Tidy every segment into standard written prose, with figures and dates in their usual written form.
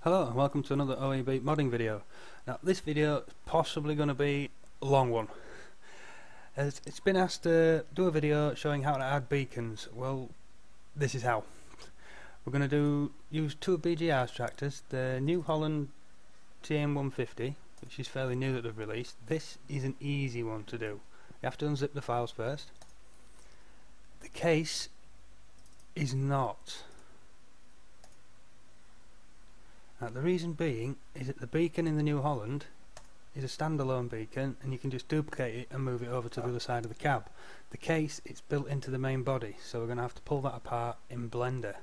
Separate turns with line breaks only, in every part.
Hello and welcome to another OEB modding video. Now this video is possibly going to be a long one. As it's been asked to do a video showing how to add beacons. Well, this is how. We're going to use two BGR tractors, the New Holland TM150, which is fairly new that they've released. This is an easy one to do. You have to unzip the files first. The case is not. Now, the reason being is that the beacon in the New Holland is a standalone beacon and you can just duplicate it and move it over to the other side of the cab. The case, it's built into the main body, so we're going to have to pull that apart in Blender.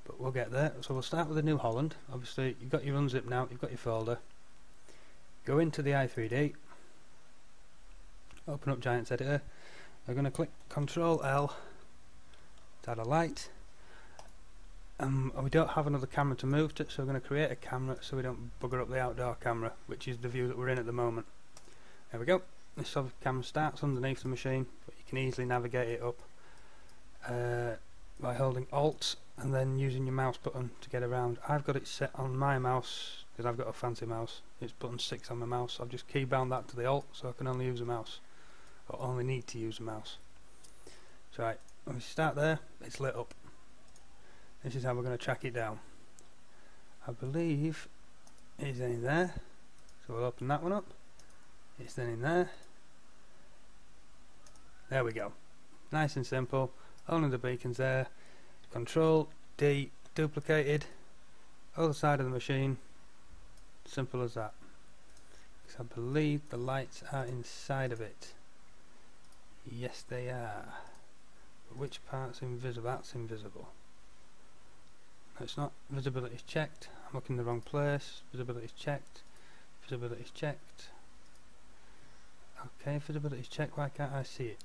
But we'll get there. So we'll start with the New Holland. Obviously you've got your unzip now, you've got your folder. Go into the i3D, open up Giants Editor. We're going to click Ctrl L to add a light. We don't have another camera to move to, so we're going to create a camera so we don't bugger up the outdoor camera, which is the view that we're in at the moment. There we go. This sort of camera starts underneath the machine, but you can easily navigate it up by holding Alt and then using your mouse button to get around. I've got it set on my mouse because I've got a fancy mouse. It's button 6 on my mouse. I've just keybound that to the Alt so I can only use a mouse, or only need to use a mouse. So right, when we start there, it's lit up. This is how we're going to track it down. I believe it's in there, so we'll open that one up. It's then in there. There we go. Nice and simple. Only the beacon's there. Control D, duplicated. Other side of the machine. Simple as that. Because I believe the lights are inside of it. Yes, they are. But which part's invisible? That's invisible. It's not. Visibility is checked. I'm looking in the wrong place. Visibility is checked. Visibility is checked. Okay, visibility is checked. Why can't I see it?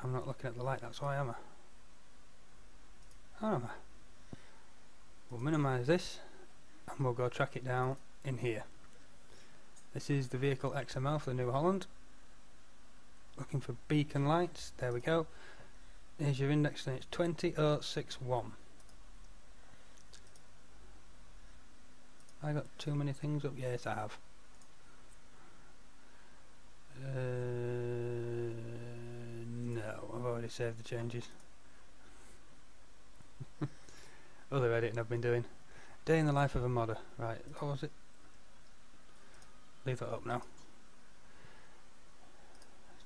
I'm not looking at the light, that's why, am I? How am I? We'll minimise this and we'll go track it down in here. This is the vehicle XML for the New Holland. Looking for beacon lights. There we go. Here's your index and it's 20061. I got too many things up? Yes, I have. No, I've already saved the changes. Other editing I've been doing. Day in the life of a modder. Right, what was it? Leave that up now.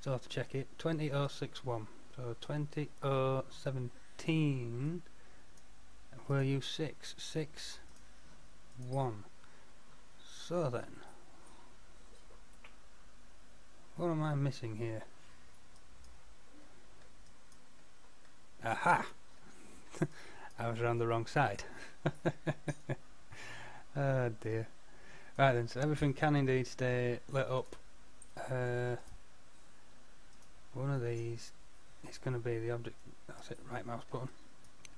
Still have to check it. 20061. So 20017. Were you 6? 6. 1. So then, what am I missing here? Aha! I was around the wrong side. Oh dear. Right then, so everything can indeed stay lit up. One of these is going to be the object. That's it, right mouse button.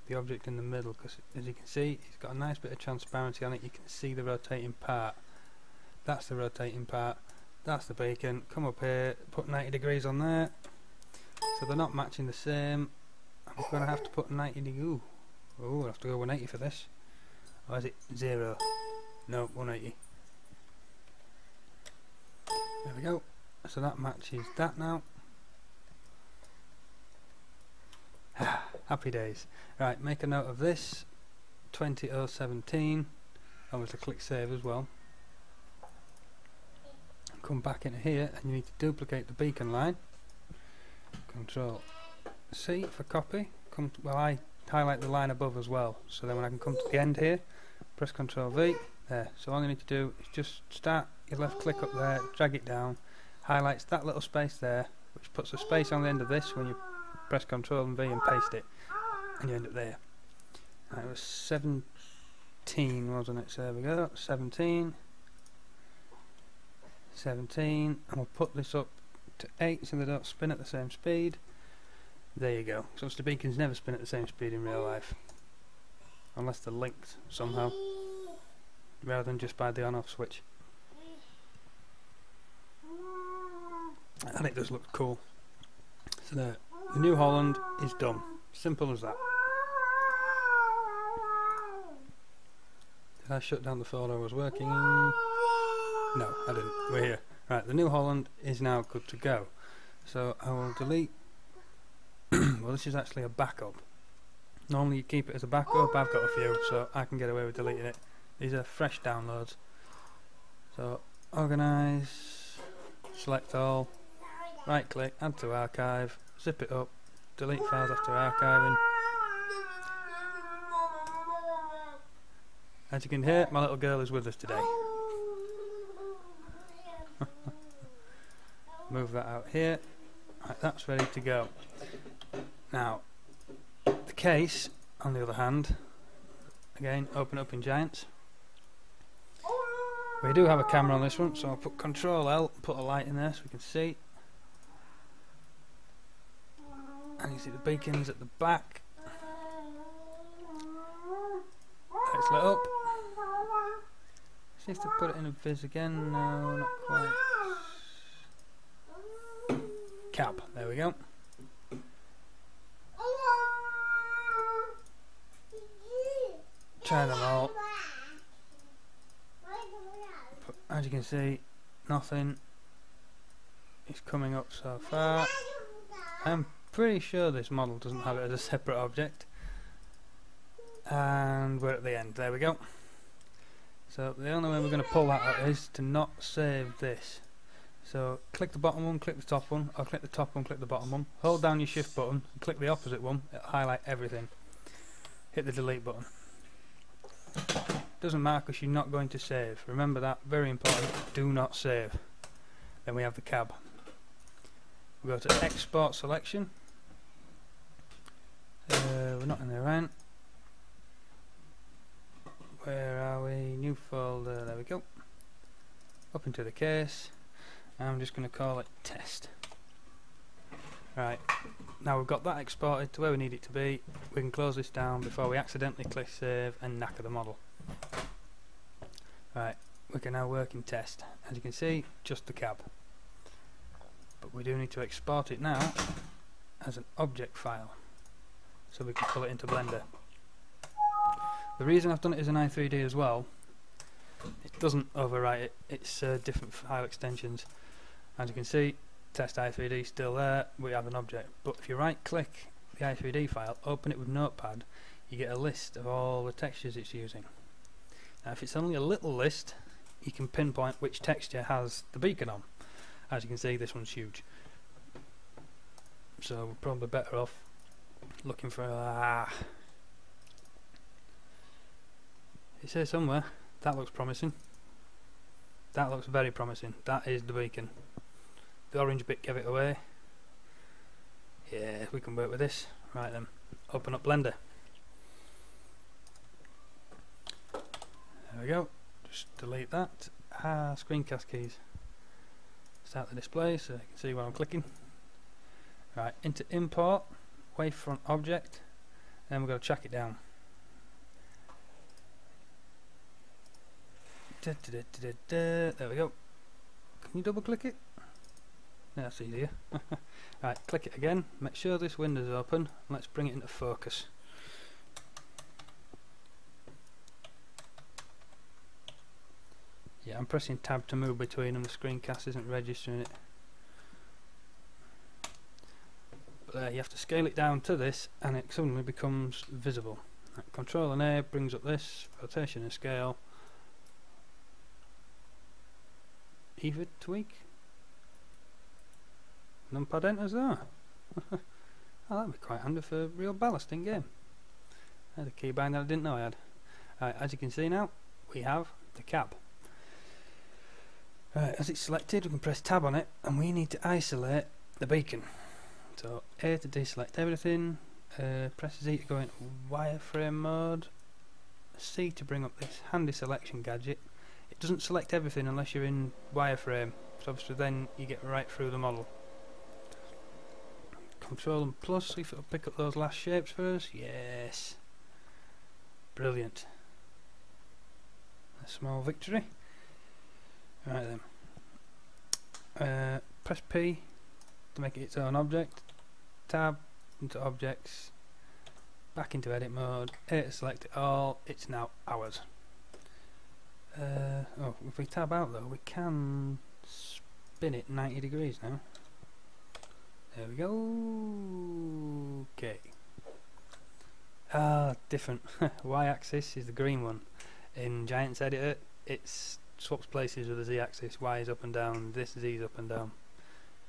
The object in the middle, because as you can see it's got a nice bit of transparency on it. You can see the rotating part. That's the rotating part. That's the beacon. Come up here, put 90 degrees on there, so they're not matching the same. I'm going to have to put 90 degrees. Oh, I'll have to go 180 for this. Or is it 0? No, 180. There we go. So that matches that now. Happy days. Right, make a note of this. 20017. Obviously click save as well. Come back into here and you need to duplicate the beacon line. Control C for copy. Well, I highlight the line above as well, so then when I can come to the end here, press Control V. There. So all you need to do is just start your left click up there, drag it down, highlights that little space there, which puts a space on the end of this when you press Ctrl and V and paste it, and you end up there. It was 17, wasn't it? So there we go, 17, and we'll put this up to 8 so they don't spin at the same speed. There you go. So the beacons never spin at the same speed in real life, unless they're linked somehow, rather than just by the on-off switch. And it does look cool. So there. The New Holland is done. Simple as that. Did I shut down the folder I was working in? No, I didn't. We're here. Right, the New Holland is now good to go. So I will delete. Well, this is actually a backup. Normally you keep it as a backup. I've got a few, so I can get away with deleting it. These are fresh downloads. So organise, select all, right click, add to archive, zip it up, delete files after archiving. As you can hear, my little girl is with us today. Move that out here. Right, that's ready to go. Now, the case, on the other hand, again, open up in Giants. We do have a camera on this one, so I'll put Control L and put a light in there so we can see. And you see the beacons at the back. It's lit up. See if to put it in a viz again. No, not quite. Cab, there we go. Try them all. But as you can see, nothing is coming up so far. I'm pretty sure this model doesn't have it as a separate object. And we're at the end, there we go. So the only way we're going to pull that out is to not save this. So click the bottom one, click the top one, or click the top one, click the bottom one. Hold down your shift button and click the opposite one, it'll highlight everything. Hit the delete button. Doesn't matter because you're not going to save. Remember that, very important, do not save. Then we have the cab. We go to export selection. We're not in there, right? Where are we? New folder, there we go. Up into the case. I'm just going to call it test. Right, now we've got that exported to where we need it to be. We can close this down before we accidentally click save and knacker the model. Right, we can now work in test. As you can see, just the cab. But we do need to export it now as an object file so we can pull it into Blender. The reason I've done it as an i3D as well, it doesn't overwrite it, it's different file extensions. As you can see, test i3D still there, we have an object. But if you right click the i3D file, open it with Notepad, you get a list of all the textures it's using. Now if it's only a little list, you can pinpoint which texture has the beacon on. As you can see, this one's huge. So we're probably better off looking for it says somewhere, that looks promising. That looks very promising. That is the beacon. The orange bit gave it away. Yeah, we can work with this. Right then, open up Blender. There we go. Just delete that. Screencast keys. Start the display so you can see what I'm clicking. Right, into import, wavefront object, then we're going to chuck it down. There we go. Can you double click it? Yeah, that's easier. Right, click it again. Make sure this window's open. Let's bring it into focus. Yeah, I'm pressing tab to move between them. The screencast isn't registering it. But there, you have to scale it down to this and it suddenly becomes visible. Right, Control and A brings up this, rotation and scale. Even tweak. Numpad enters there. Oh, that'd be quite handy for real ballasting game. There's a keybind that I didn't know I had. Right, as you can see now, we have the cab. Right, as it's selected, we can press tab on it, and we need to isolate the beacon. So A to deselect everything, press Z to go into wireframe mode, C to bring up this handy selection gadget. It doesn't select everything unless you're in wireframe, so obviously then you get right through the model. Control and plus, see if it'll pick up those last shapes for us. Yes. Brilliant. A small victory. Right then. Press P to make it its own object. Tab into objects. Back into edit mode. A to select it all. It's now ours. Oh, if we tab out though, we can spin it 90 degrees now. There we go. Okay. Ah, different. Y-axis is the green one. In Giants Editor, it swaps places with the Z-axis. Y is up and down, this Z is up and down.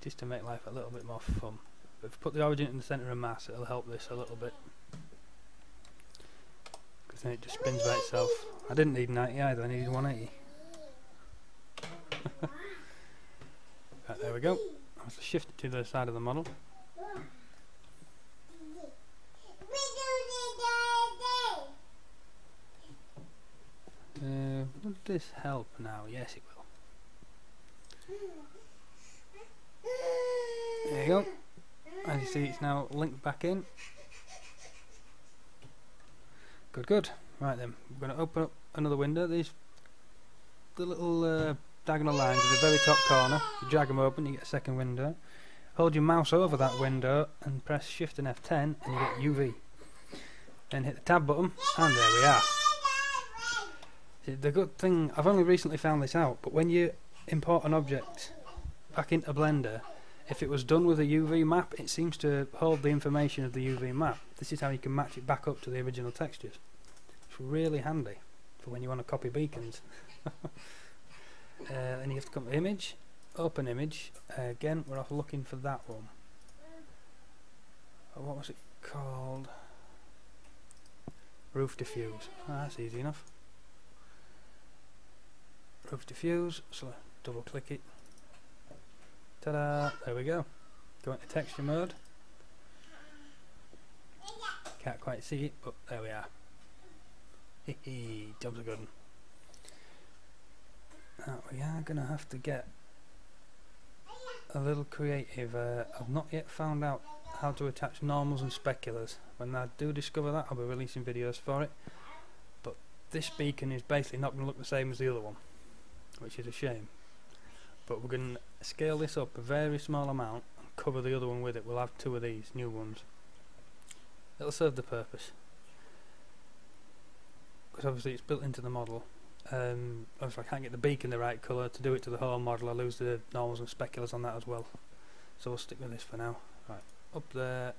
Just to make life a little bit more fun. But if you put the origin in the centre of mass, it'll help this a little bit. Because then it just spins by itself. I didn't need 90 either, I needed 180. Right, there we go. I'll shift it to the side of the model. Will this help now? Yes, it will. There you go. As you see, it's now linked back in. Good, good. Right then, we're going to open up another window. These the little diagonal lines at the very top corner. You drag them open, you get a second window. Hold your mouse over that window and press Shift and F10 and you get UV. Then hit the tab button and there we are. The good thing, I've only recently found this out, but when you import an object back into Blender, if it was done with a UV map, it seems to hold the information of the UV map. This is how you can match it back up to the original textures. It's really handy for when you want to copy beacons. Then you have to come to image, open image. Again, we're off looking for that one. What was it called? Roof diffuse. Ah, that's easy enough. Roof diffuse, so double click it. Ta-da! There we go. Go into texture mode. Can't quite see it, but there we are. Hehe, job's a good one. Now we are going to have to get a little creative. I've not yet found out how to attach normals and speculars. When I do discover that, I'll be releasing videos for it. But this beacon is basically not going to look the same as the other one, which is a shame. But we're going to scale this up a very small amount and cover the other one with it. We'll have two of these new ones. It'll serve the purpose. Because obviously it's built into the model. Obviously I can't get the beacon the right colour. To do it to the whole model I lose the normals and speculars on that as well. So we'll stick with this for now. Right, up there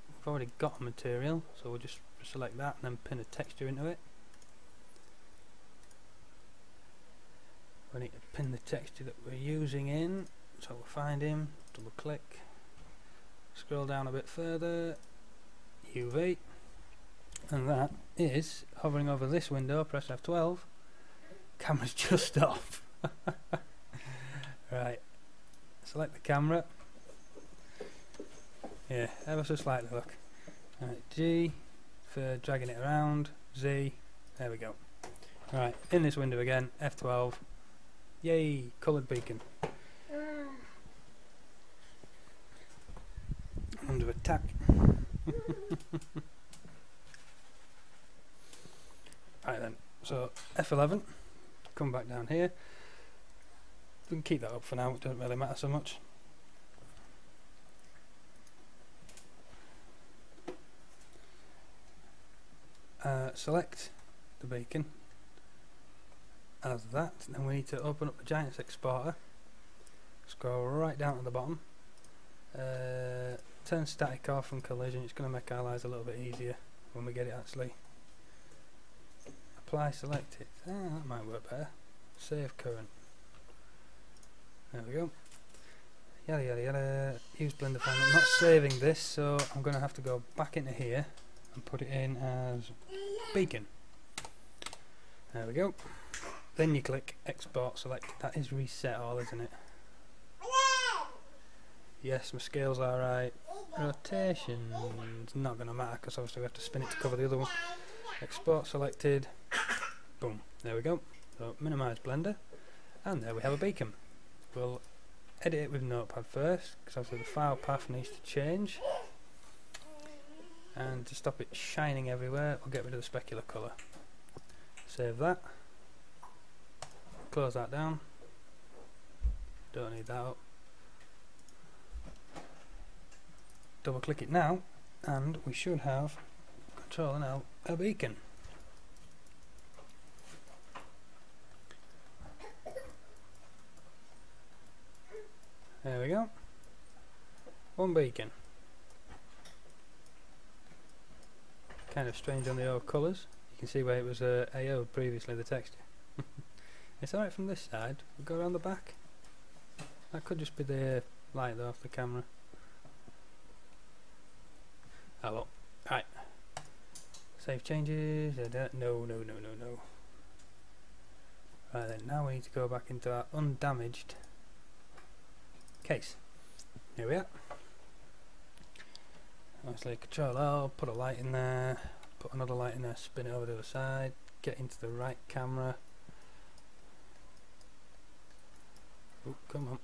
we've already got a material, so we'll just select that and then pin a texture into it. We need to pin the texture that we're using in, so we'll find him, double click, scroll down a bit further, UV, and that is hovering over this window. Press F12, camera's just off. Right, select the camera, yeah, ever so slightly, look. Right, G for dragging it around, Z, there we go. Right, in this window again, F12, yay, coloured beacon. Under attack. Right then, so F11, come back down here. We can keep that up for now, it doesn't really matter so much. Select the beacon as that, then we need to open up the Giants exporter, scroll right down to the bottom, turn static off from collision. It's going to make our lives a little bit easier when we get it actually. Apply selected, that might work better. Save current, there we go. Yada yada yada, use Blender file. I'm not saving this, so I'm going to have to go back into here and put it in as beacon. There we go. Then you click export select. That is reset all, isn't it? Yes, my scales are right. Rotation's not going to matter because obviously we have to spin it to cover the other one. Export selected. Boom. There we go. So minimise Blender. And there we have a beacon. We'll edit it with Notepad first because obviously the file path needs to change. And to stop it shining everywhere, we'll get rid of the specular colour. Save that. Close that down. Don't need that up. Double click it now and we should have, Control and L, a beacon. one beacon. Kind of strange on the old colours. You can see where it was AO'd previously, the texture. It's alright from this side. We'll go around the back. That could just be the light though off the camera. Oh well. Right. Save changes. No. Right then, now we need to go back into our undamaged case. Here we are. Obviously Control L, put a light in there, put another light in there, spin it over to the side, get into the right camera. Oh, come on.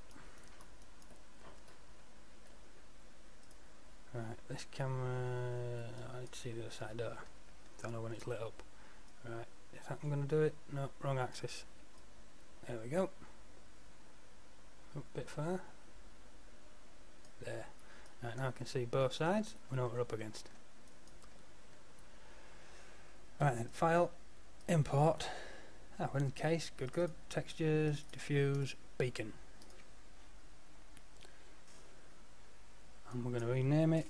Right, this camera, I need to see the other side door. Don't know when it's lit up. Right, is that I'm going to do it? No, wrong axis. There we go. Up a bit far. There. Right, now I can see both sides. We know what we're up against. Right then, file, import. Ah, we're in the case. Good. Textures, diffuse, beacon. And we're going to rename it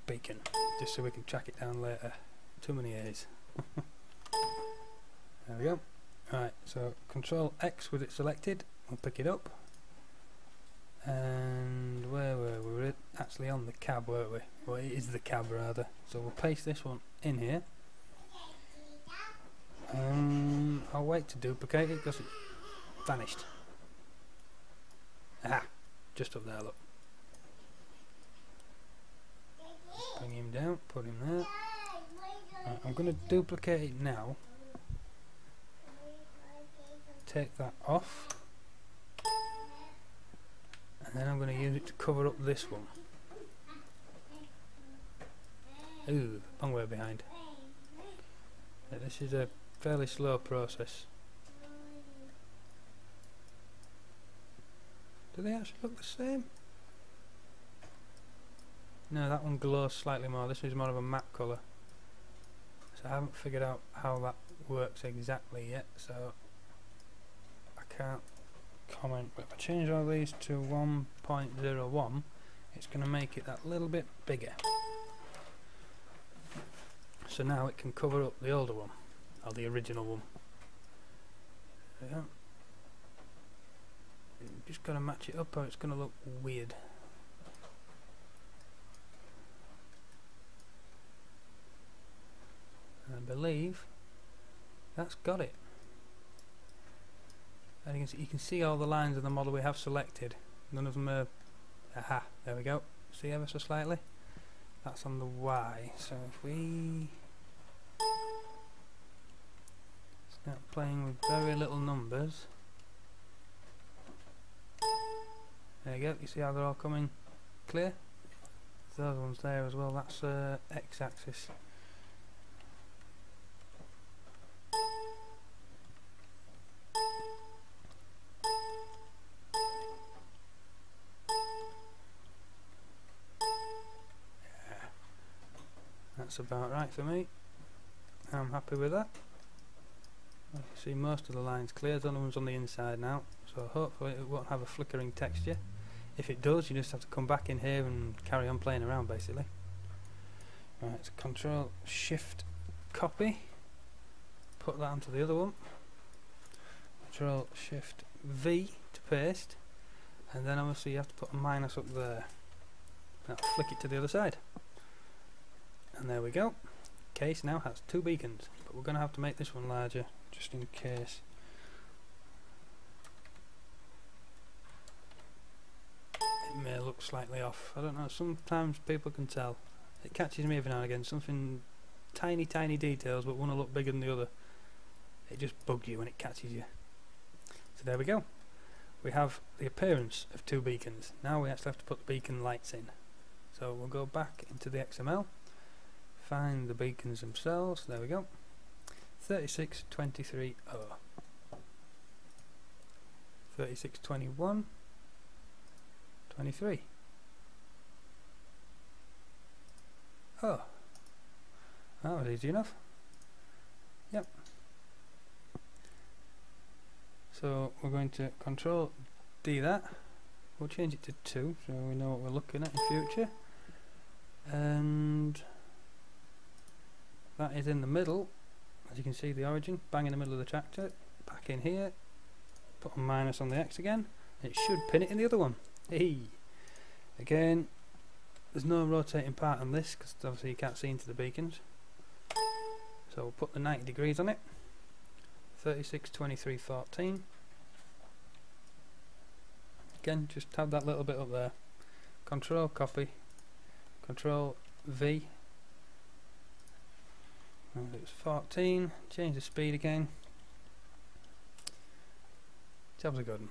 beacon, just so we can track it down later. Too many A's. There we go. Right, so Control X with it selected. We'll pick it up. And where were we? We were actually on the cab, weren't we? Well, it is the cab rather. So we'll paste this one in here. I'll wait to duplicate it because it vanished. Aha! Just up there, look. Bring him down, put him there. Right, I'm going to duplicate it now. Take that off. And then I'm going to use it to cover up this one. Ooh, long way behind. Yeah, this is a fairly slow process. Do they actually look the same? No, that one glows slightly more. This is more of a matte colour. So I haven't figured out how that works exactly yet, so I can't comment. But if I change all these to 1.01, it's going to make it that little bit bigger. So now it can cover up the older one, or the original one. Yeah. Just got to match it up or it's going to look weird. I believe that's got it. And you can see all the lines of the model we have selected. None of them are... Aha, there we go. See ever so slightly? That's on the Y. So if we start playing with very little numbers. There you go, you see how they're all coming clear? Those ones there as well, that's X-axis. That's about right for me. I'm happy with that. You can see most of the lines clear, the other one's on the inside now, so hopefully it won't have a flickering texture. If it does, you just have to come back in here and carry on playing around basically. Right, so Control Shift Copy, put that onto the other one. Control Shift V to paste, and then obviously you have to put a minus up there. That'll flick it to the other side. And there we go. Case now has 2 beacons, but we're going to have to make this one larger just in case. It may look slightly off. I don't know, sometimes people can tell. It catches me every now and again, something tiny details but one will look bigger than the other. It just bugs you when it catches you. So there we go. We have the appearance of 2 beacons. Now we actually have to put the beacon lights in. So we'll go back into the XML. Find the beacons themselves, there we go. 3623 3621 23. Oh, that was easy enough. Yep. So we're going to Control D that, We'll change it to 2 so we know what we're looking at in future. And that is in the middle, as you can see the origin, bang in the middle of the tractor, back in here, put a minus on the X again, it should pin it in the other one. Hey! Again, there's no rotating part on this because obviously you can't see into the beacons. So we'll put the 90 degrees on it. 36, 23, 14. Again, just have that little bit up there. Control copy. Control V. And it was 14. Change the speed again. Job's a good one.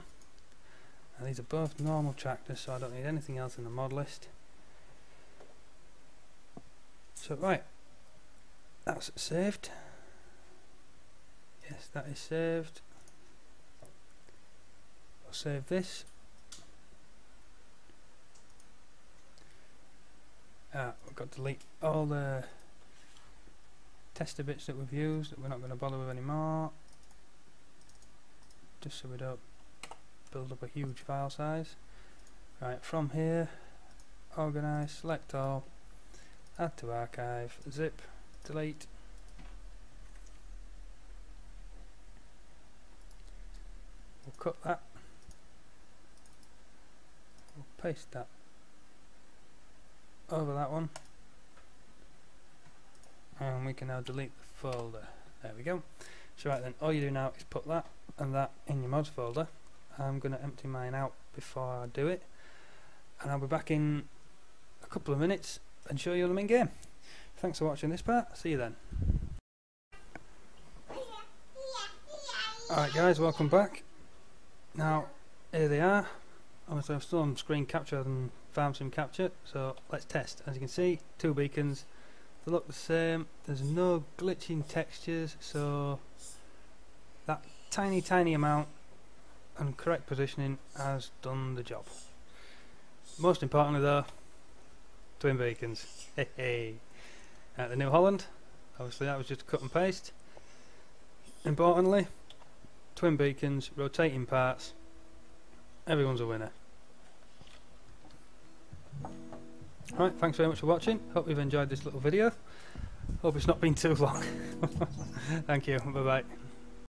And these are both normal tractors, so I don't need anything else in the mod list. So right, that's saved. Yes, that is saved. I'll save this. We've got to delete all the tester bits that we've used that we're not going to bother with anymore, just so we don't build up a huge file size. Right, from here, organise, select all, add to archive, zip, delete. We'll cut that, we'll paste that over that one, and we can now delete the folder. There we go. So right then, all you do now is put that and that in your mods folder. I'm going to empty mine out before I do it, and I'll be back in a couple of minutes and show you them in game. Thanks for watching this part, see you then. Alright guys, welcome back. Now, here they are. Obviously I've still on screen capture and farm sim capture, so let's test. As you can see, 2 beacons, they look the same, there's no glitching textures, so that tiny amount and correct positioning has done the job. Most importantly though, twin beacons. Hey. At the New Holland, obviously that was just cut and paste. Importantly, twin beacons, rotating parts, everyone's a winner. Right, thanks very much for watching, hope you've enjoyed this little video, hope it's not been too long. Thank you, bye bye.